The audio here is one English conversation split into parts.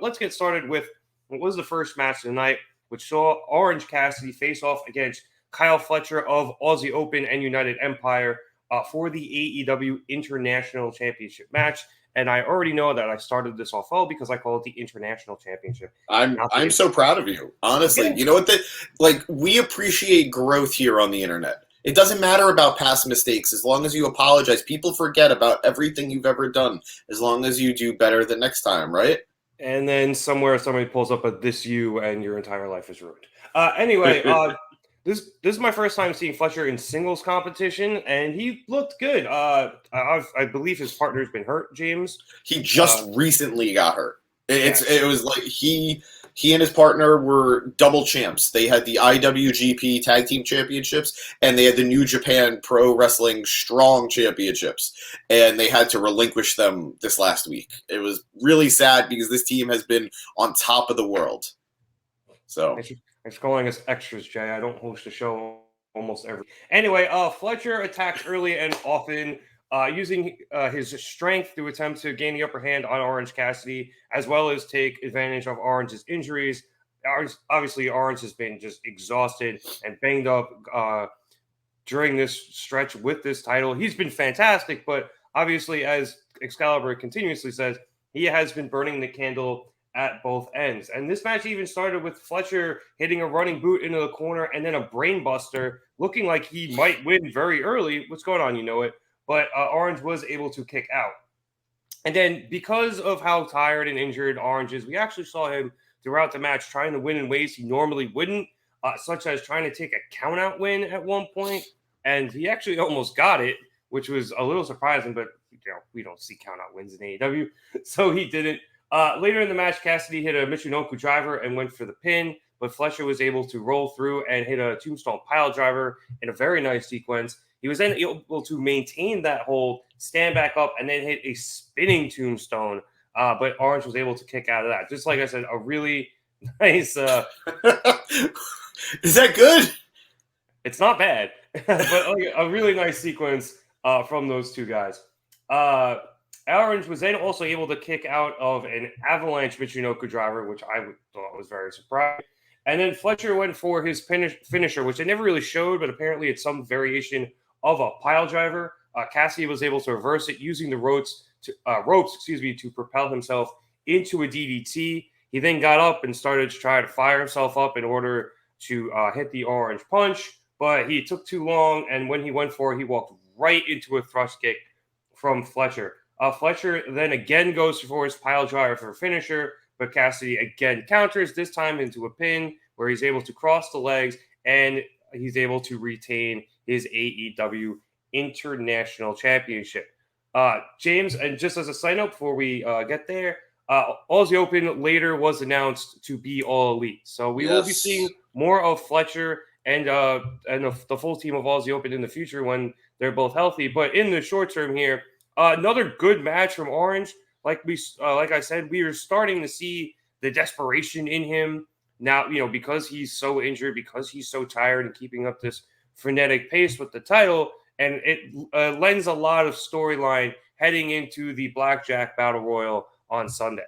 let's get started with what was the first match of the night, which saw Orange Cassidy face off against Kyle Fletcher of Aussie Open and United Empire for the AEW International Championship match. And I already know that I started this off well because I call it the International Championship. I'm so proud of you, honestly. Yeah. You know what? We appreciate growth here on the internet. It doesn't matter about past mistakes. As long as you apologize, people forget about everything you've ever done. As long as you do better the next time, right? And then somewhere somebody pulls up a "this you" and your entire life is ruined. Anyway, this is my first time seeing Fletcher in singles competition, and he looked good. I believe his partner's been hurt, James. He just recently got hurt. It was like he and his partner were double champs. They had the IWGP Tag Team Championships, and they had the New Japan Pro Wrestling Strong Championships, and they had to relinquish them this last week. It was really sad because this team has been on top of the world. So Thanks for calling us extras, Jay. I don't host a show almost every. Anyway, Fletcher attacks early and often, using his strength to attempt to gain the upper hand on Orange Cassidy, as well as take advantage of Orange's injuries. Obviously, Orange has been just exhausted and banged up during this stretch with this title. He's been fantastic, but obviously, as Excalibur continuously says, he has been burning the candle at both ends. And this match even started with Fletcher hitting a running boot into the corner and then a brain buster, looking like he might win very early. What's going on? You know it. But Orange was able to kick out. And then because of how tired and injured Orange is, we actually saw him throughout the match trying to win in ways he normally wouldn't, such as trying to take a count-out win at one point. And he actually almost got it, which was a little surprising, but we don't see count-out wins in AEW. So he didn't. Later in the match, Cassidy hit a Michinoku driver and went for the pin, but Fletcher was able to roll through and hit a tombstone pile driver in a very nice sequence. He was then able to maintain that hold, stand back up, and then hit a spinning tombstone. But Orange was able to kick out of that. Just like I said, a really nice. Is that good? It's not bad, but a really nice sequence from those two guys. Orange was then also able to kick out of an avalanche Michinoku driver, which I thought was very surprising. And then Fletcher went for his finisher, which they never really showed, but apparently it's some variation of a pile driver. Cassidy was able to reverse it using the ropes to propel himself into a DDT. He then got up and started to try to fire himself up in order to hit the Orange punch, but he took too long, and when he went for it, he walked right into a thrust kick from Fletcher. Fletcher then again goes for his pile driver for a finisher, but Cassidy again counters, this time into a pin where he's able to cross the legs and he's able to retain his AEW International Championship. James, and just as a side note before we get there, Aussie Open later was announced to be All Elite. So we will be seeing more of Fletcher and the full team of Aussie Open in the future when they're both healthy. But in the short term here, another good match from Orange. Like I said, we are starting to see the desperation in him now. Because he's so injured, because he's so tired, and keeping up this frenetic pace with the title, and it lends a lot of storyline heading into the Blackjack Battle Royal on Sunday.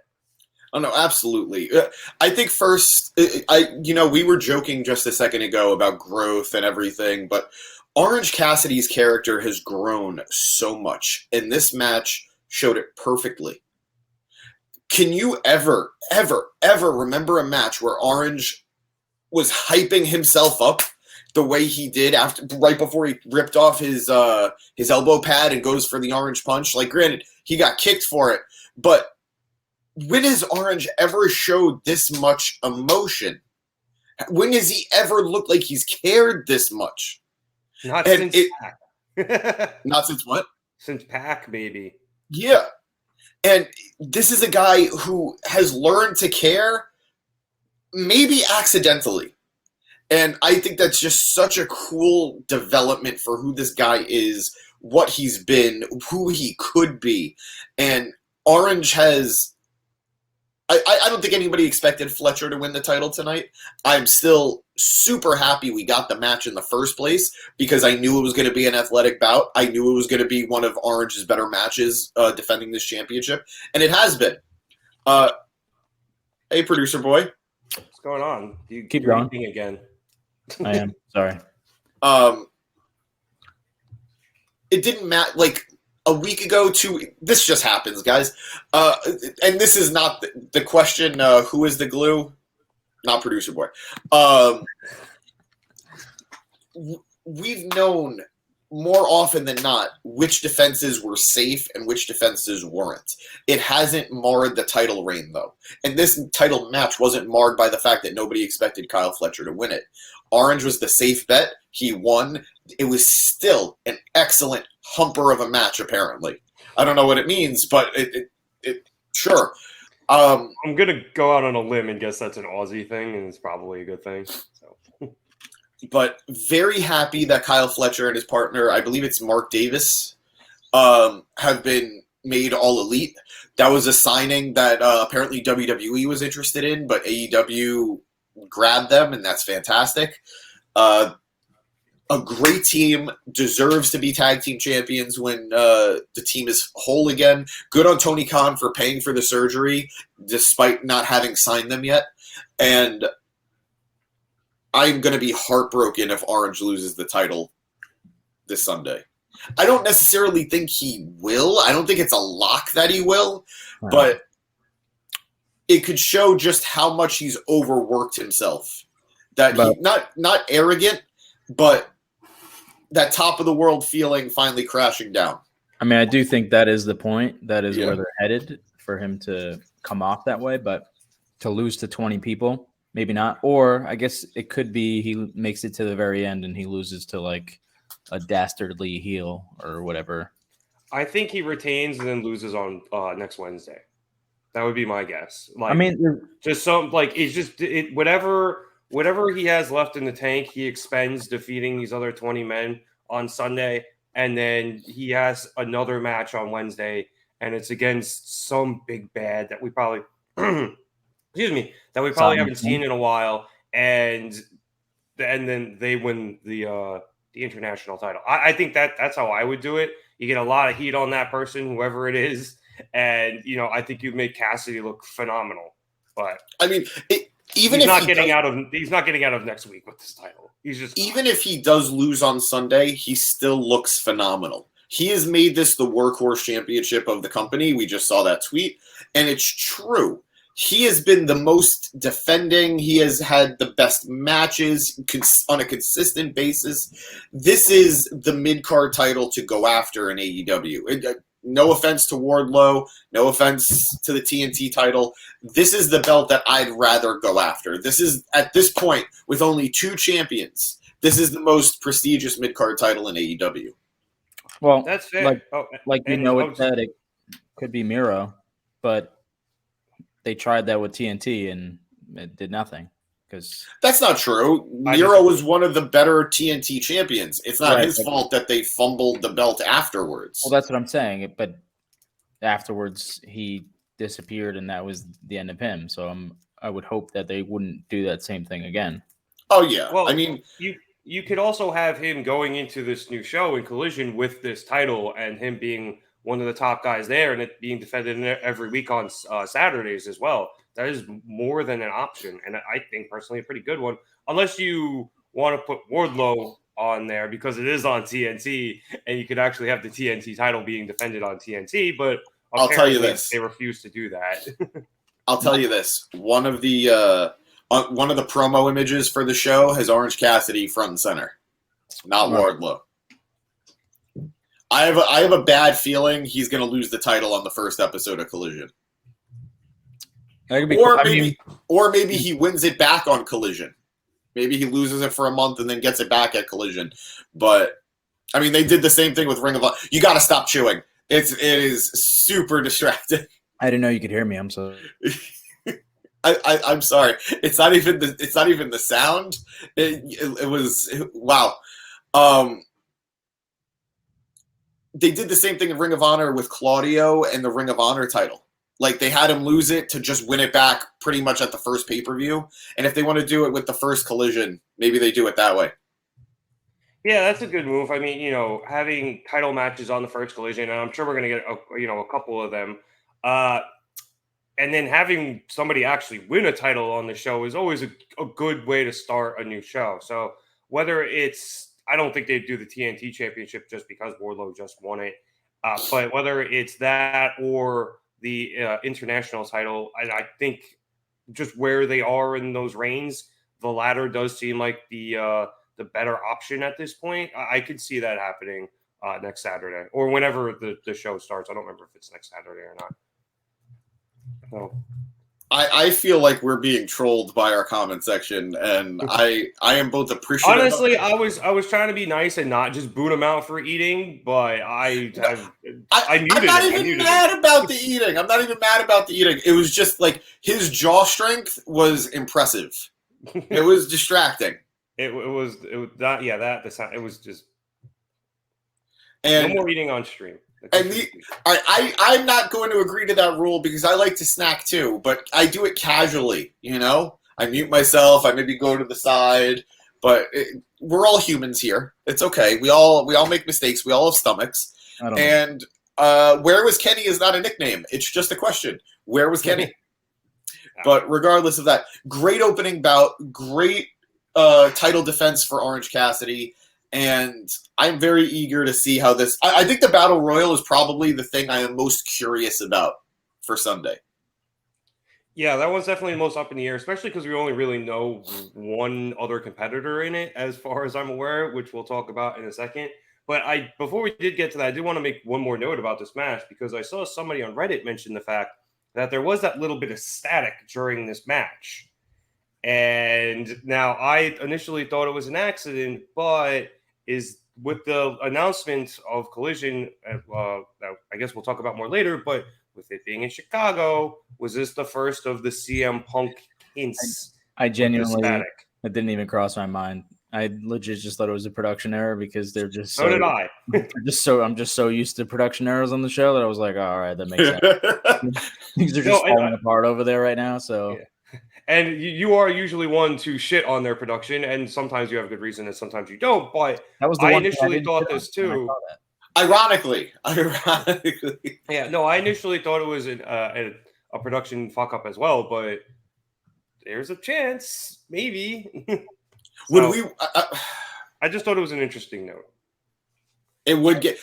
Oh no, absolutely. I think first, we were joking just a second ago about growth and everything, but Orange Cassidy's character has grown so much, and this match showed it perfectly. Can you ever remember a match where Orange was hyping himself up the way he did right before he ripped off his elbow pad and goes for the Orange punch? Like, granted, he got kicked for it, but when has Orange ever showed this much emotion? When has he ever looked like he's cared this much? Not since Pac. Not since what? Since Pac, maybe. Yeah. And this is a guy who has learned to care, maybe accidentally. And I think that's just such a cool development for who this guy is, what he's been, who he could be. And Orange has... I don't think anybody expected Fletcher to win the title tonight. I'm still super happy we got the match in the first place because I knew it was going to be an athletic bout. I knew it was going to be one of Orange's better matches defending this championship, and it has been. Hey, producer boy. What's going on? Keep You're going. eating again. I am sorry. It didn't matter. Like a week ago, this just happens, guys. And this is not the question. Who is the glue? Not producer boy. We've known more often than not which defenses were safe and which defenses weren't. It hasn't marred the title reign, though. And this title match wasn't marred by the fact that nobody expected Kyle Fletcher to win it. Orange was the safe bet. He won. It was still an excellent humper of a match, apparently. I don't know what it means, but it sure. I'm going to go out on a limb and guess that's an Aussie thing, and it's probably a good thing. So. But very happy that Kyle Fletcher and his partner, I believe it's Mark Davis, have been made all elite. That was a signing that apparently WWE was interested in, but AEW grabbed them, and that's fantastic. A great team, deserves to be tag team champions when the team is whole again. Good on Tony Khan for paying for the surgery, despite not having signed them yet. And I'm going to be heartbroken if Orange loses the title this Sunday. I don't necessarily think he will. I don't think it's a lock that he will, but it could show just how much he's overworked himself. That he not arrogant, but that top of the world feeling finally crashing down. I mean, I do think that is the point. That is where they're headed for him to come off that way, but to lose to 20 people, maybe not. Or I guess it could be he makes it to the very end and he loses to like a dastardly heel or whatever. I think he retains and then loses on next Wednesday. That would be my guess. Like, I mean, just some like it's just whatever he has left in the tank, he expends defeating these other 20 men on Sunday, and then he has another match on Wednesday, and it's against some big bad that we probably haven't seen in a while, and then they win the international title. I think that's how I would do it. You get a lot of heat on that person, whoever it is, and I think you'd make Cassidy look phenomenal. But I mean, he's not getting out of next week with this title. He's just even if he does lose on Sunday, he still looks phenomenal. He has made this the workhorse championship of the company. We just saw that tweet, and it's true. He has been the most defending. He has had the best matches on a consistent basis. This is the mid-card title to go after in AEW. No offense to Wardlow. No offense to the TNT title. This is the belt that I'd rather go after. This is, at this point, with only 2 champions, this is the most prestigious mid-card title in AEW. Well, that's fair. It could be Miro, but they tried that with TNT and it did nothing. Because that's not true. Miro was one of the better TNT champions. It's not his fault that they fumbled the belt afterwards. Well, that's what I'm saying. But afterwards, he disappeared, and that was the end of him. So I would hope that they wouldn't do that same thing again. Oh yeah. Well, I mean, you could also have him going into this new show in Collision with this title, and him being one of the top guys there, and it being defended every week on Saturdays as well. That is more than an option, and I think personally a pretty good one. Unless you want to put Wardlow on there because it is on TNT, and you could actually have the TNT title being defended on TNT. But I'll tell you this: they refuse to do that. I'll tell you this: one of the promo images for the show has Orange Cassidy front and center, not Wardlow. I have a bad feeling he's going to lose the title on the first episode of Collision. Or maybe he wins it back on Collision. Maybe he loses it for a month and then gets it back at Collision. But I mean, they did the same thing with Ring of Honor. You got to stop chewing. It is super distracting. I didn't know you could hear me. I'm sorry. I'm sorry. It's not even the sound. It was wow. They did the same thing in Ring of Honor with Claudio and the Ring of Honor title. Like, they had him lose it to just win it back pretty much at the first pay-per-view. And if they want to do it with the first Collision, maybe they do it that way. Yeah, that's a good move. I mean, having title matches on the first Collision, and I'm sure we're going to get a couple of them. and then having somebody actually win a title on the show is always a good way to start a new show. So whether it's, I don't think they'd do the TNT Championship just because Wardlow just won it, but whether it's that or the international title, I think just where they are in those reigns, the latter does seem like the better option at this point. I could see that happening next Saturday or whenever the show starts. I don't remember if it's next Saturday or not. So. I feel like we're being trolled by our comment section, and I am both appreciative. Honestly, I was trying to be nice and not just boot him out for eating, but I muted I'm not even mad about the eating. I'm not even mad about the eating. It was just like his jaw strength was impressive. It was distracting. It was not, yeah, it was just and no more eating on stream. And I'm not going to agree to that rule because I like to snack too, but I do it casually, you know? I mute myself, I maybe go to the side, but we're all humans here. It's okay. We all make mistakes. We all have stomachs. And where was Kenny is not a nickname. It's just a question. Where was Kenny? But regardless of that, great opening bout, great title defense for Orange Cassidy. And I'm very eager to see how this... I think the Battle Royal is probably the thing I am most curious about for Sunday. Yeah, that one's definitely the most up in the air, especially because we only really know one other competitor in it, as far as I'm aware, which we'll talk about in a second. But before we did get to that, I did want to make one more note about this match, because I saw somebody on Reddit mention the fact that there was that little bit of static during this match. And now I initially thought it was an accident, but is with the announcement of Collision, I guess we'll talk about more later, but with it being in Chicago, was this the first of the CM Punk hints? I genuinely, it didn't even cross my mind. I legit just thought it was a production error because they're just so did I. I'm just so used to production errors on the show that I was like, oh, all right, that makes sense. Things are just falling apart over there right now. So. Yeah. And you are usually one to shit on their production, and sometimes you have good reason, and sometimes you don't. But that was the I one initially thought this too. Ironically, yeah, no, I initially thought it was a production fuck up as well. But there's a chance, maybe. Would we? I just thought it was an interesting note. It would get.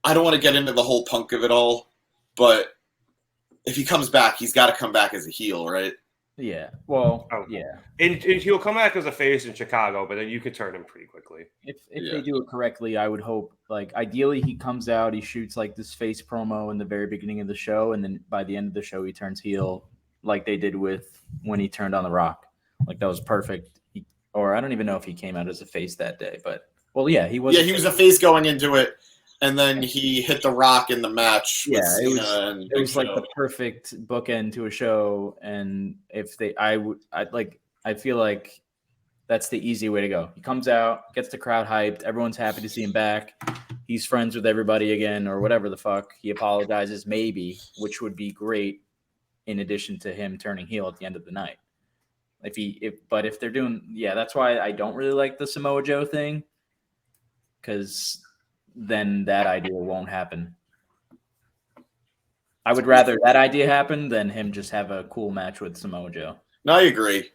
I don't want to get into the whole Punk of it all, but if he comes back, he's got to come back as a heel, right? Yeah. Well, yeah. And he'll come back as a face in Chicago, but then you could turn him pretty quickly. If they do it correctly, I would hope, like, ideally he comes out, he shoots like this face promo in the very beginning of the show, and then by the end of the show he turns heel, like they did with when he turned on The Rock. Like, that was perfect. Or I don't even know if he came out as a face that day, but well, yeah, he was. Yeah, he was a face going into it. And then he hit The Rock in the match. Yeah, it was like the perfect bookend to a show. And if I feel like that's the easy way to go. He comes out, gets the crowd hyped. Everyone's happy to see him back. He's friends with everybody again, or whatever the fuck. He apologizes, maybe, which would be great. In addition to him turning heel at the end of the night, if they're doing, yeah, that's why I don't really like the Samoa Joe thing, because then that idea won't happen. I would rather that idea happen than him just have a cool match with Samoa Joe. No, I agree.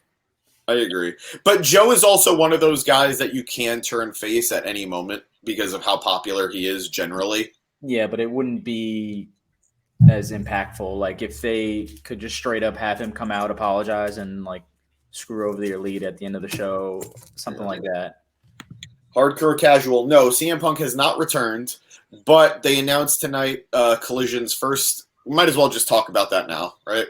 But Joe is also one of those guys that you can turn face at any moment because of how popular he is generally. Yeah, but it wouldn't be as impactful. Like if they could just straight up have him come out, apologize, and like screw over the Elite at the end of the show, something like that. Hardcore casual. No, CM Punk has not returned, but they announced tonight Collision's first. We might as well just talk about that now, right?